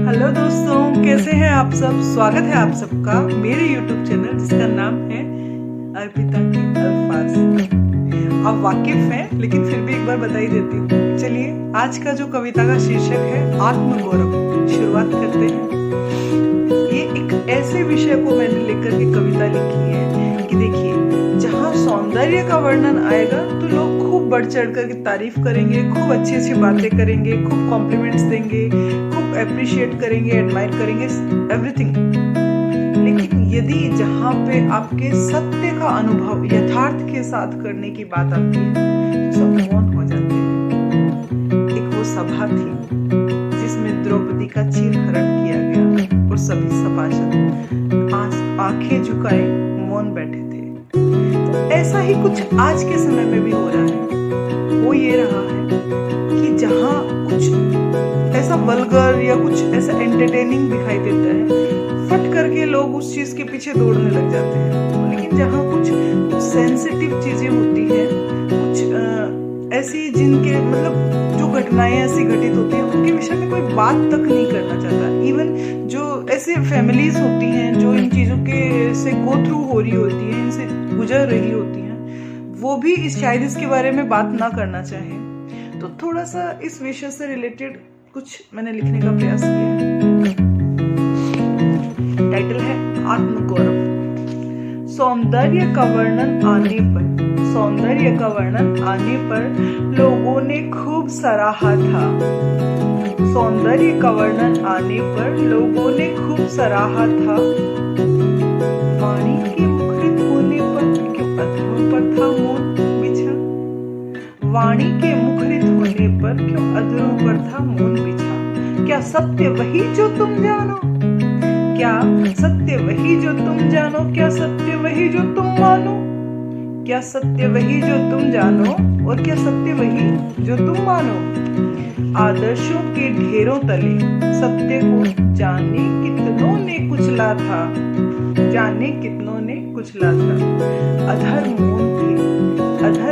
Hello दोस्तों, कैसे हैं आप सब। स्वागत है आप सबका मेरे YouTube चैनल जिसका नाम है अर्पिता के अल्फाज। आप वाकिफ हैं लेकिन फिर भी एक बार बता ही देती हूँ। चलिए, आज का जो कविता का शीर्षक है आत्मगौरव, शुरुआत करते हैं। ये एक ऐसे विषय को मैंने लेकर के कविता लिखी है कि देखिए, जहाँ सौंदर्य का वर्णन आएगा तो लोग खूब बढ़ चढ़ कर तारीफ करेंगे, खूब अच्छी अच्छी बातें करेंगे, खूब कॉम्प्लीमेंट्स देंगे, खूब अप्रिशिएट करेंगे, एडमायर करेंगे, एवरीथिंग। लेकिन यदि जहाँ पे आपके सत्य का अनुभव यथार्थ के साथ करने की बात आती है तो सब मौन हो जाते हैं। एक वो सभा थी जिसमें द्रौपदी का चीरहरण किया गया और सभी सभासद आंखें झुकाए मौन बैठे थे। तो ऐसा ही कुछ आज के समय में भी हो रहा है। वो ये रहा है कि जहाँ कुछ ऐसा वल्गर या कुछ ऐसा एंटरटेनिंग दिखाई देता है, फट करके लोग उस चीज के पीछे दौड़ने लग जाते हैं। लेकिन जहाँ कुछ सेंसिटिव चीजें होती हैं, कुछ ऐसी जिनके मतलब जो घटनाएं ऐसी घटित होती हैं, उनके विषय में कोई बात तक नहीं करना चाहता। इवन जो ऐसे फैमिलीज होती हैं जो इन चीजों के से गो थ्रू हो रही होती हैं, इनसे गुजर रही होती हैं, वो भी शायद इसके बारे में बात ना करना चाहें। तो थोड़ा सा इस विषय से रिलेटेड कुछ मैंने लिखने का प्रयास किया है। टाइटल है आत्मगौरव। सौंदर्य का वर्णन आने पर लोगों ने खूब सराहा था। सौंदर्य का वर्णन आने पर लोगों ने खूब सराहा था। वाणी के मुखरित होने पर क्यों अधरों पर था मौन बिछा। वाणी के मुखरित होने पर क्यों अधरों पर था मौन बिछा। क्या सत्य वही जो तुम जानो, क्या सत्य वही जो तुम जानो, क्या सत्य वही जो तुम मानो। क्या सत्य वही जो तुम जानो और क्या सत्य वही जो तुम मानो। आदर्शों के ढेरों तले सत्य को जाने कितनों ने कुचला था, जाने कितनों ने कुचला था। अधर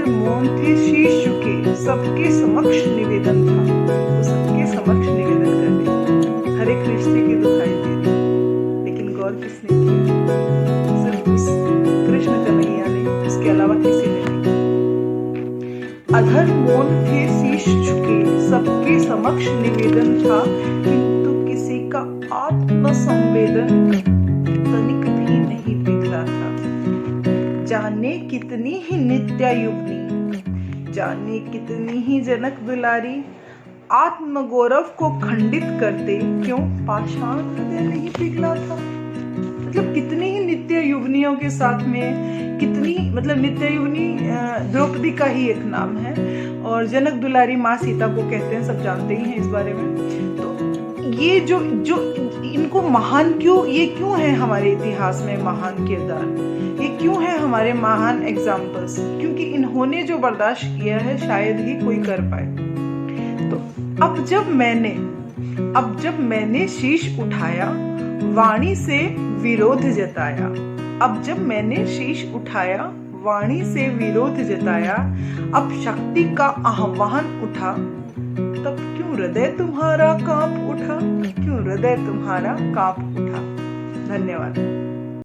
मौन थे शीश झुके, सबके समक्ष निवेदन था। वो सबके समक्ष निवेदन कर रहे, हर एक रिश्ते की दुहाई दे रही, लेकिन गौर किसने किया? सिर्फ उस कृष्ण कन्हैया ने, उसके अलावा किसी ने नहीं। अधर मौन थे शीश झुके, सबके समक्ष निवेदन था, किंतु किसी का आत्म संवेदन तनिक भी नहीं पिघला था। जाने कितनी ही नित्यायुग्नि, जाने कितनी ही जनक दुलारी, आत्मगौरव को खंडित करते क्यों पाषाण हृदय नहीं पिघला था। मतलब कितनी ही नित्य युवनियों के साथ में, कितनी मतलब नित्य युवनी द्रौपदी का ही एक नाम है और जनक दुलारी माँ सीता को कहते हैं, सब जानते ही हैं इस बारे में। तो ये जो इनको महान क्यों, ये क्यों है हमारे इतिहास में महान किरदार, ये क्यों है हमारे महान एग्जाम्पल्स? क्योंकि इन्होंने जो बर्दाश्त किया है शायद ही कोई कर पाए। तो अब जब मैंने शीश उठाया, वाणी से विरोध जताया। अब जब मैंने शीश उठाया, वाणी से विरोध जताया, अब शक्ति का आह्वान उठा, तब क्यों हृदय तुम्हारा कांप उठा, क्यों हृदय तुम्हारा कांप उठा। धन्यवाद।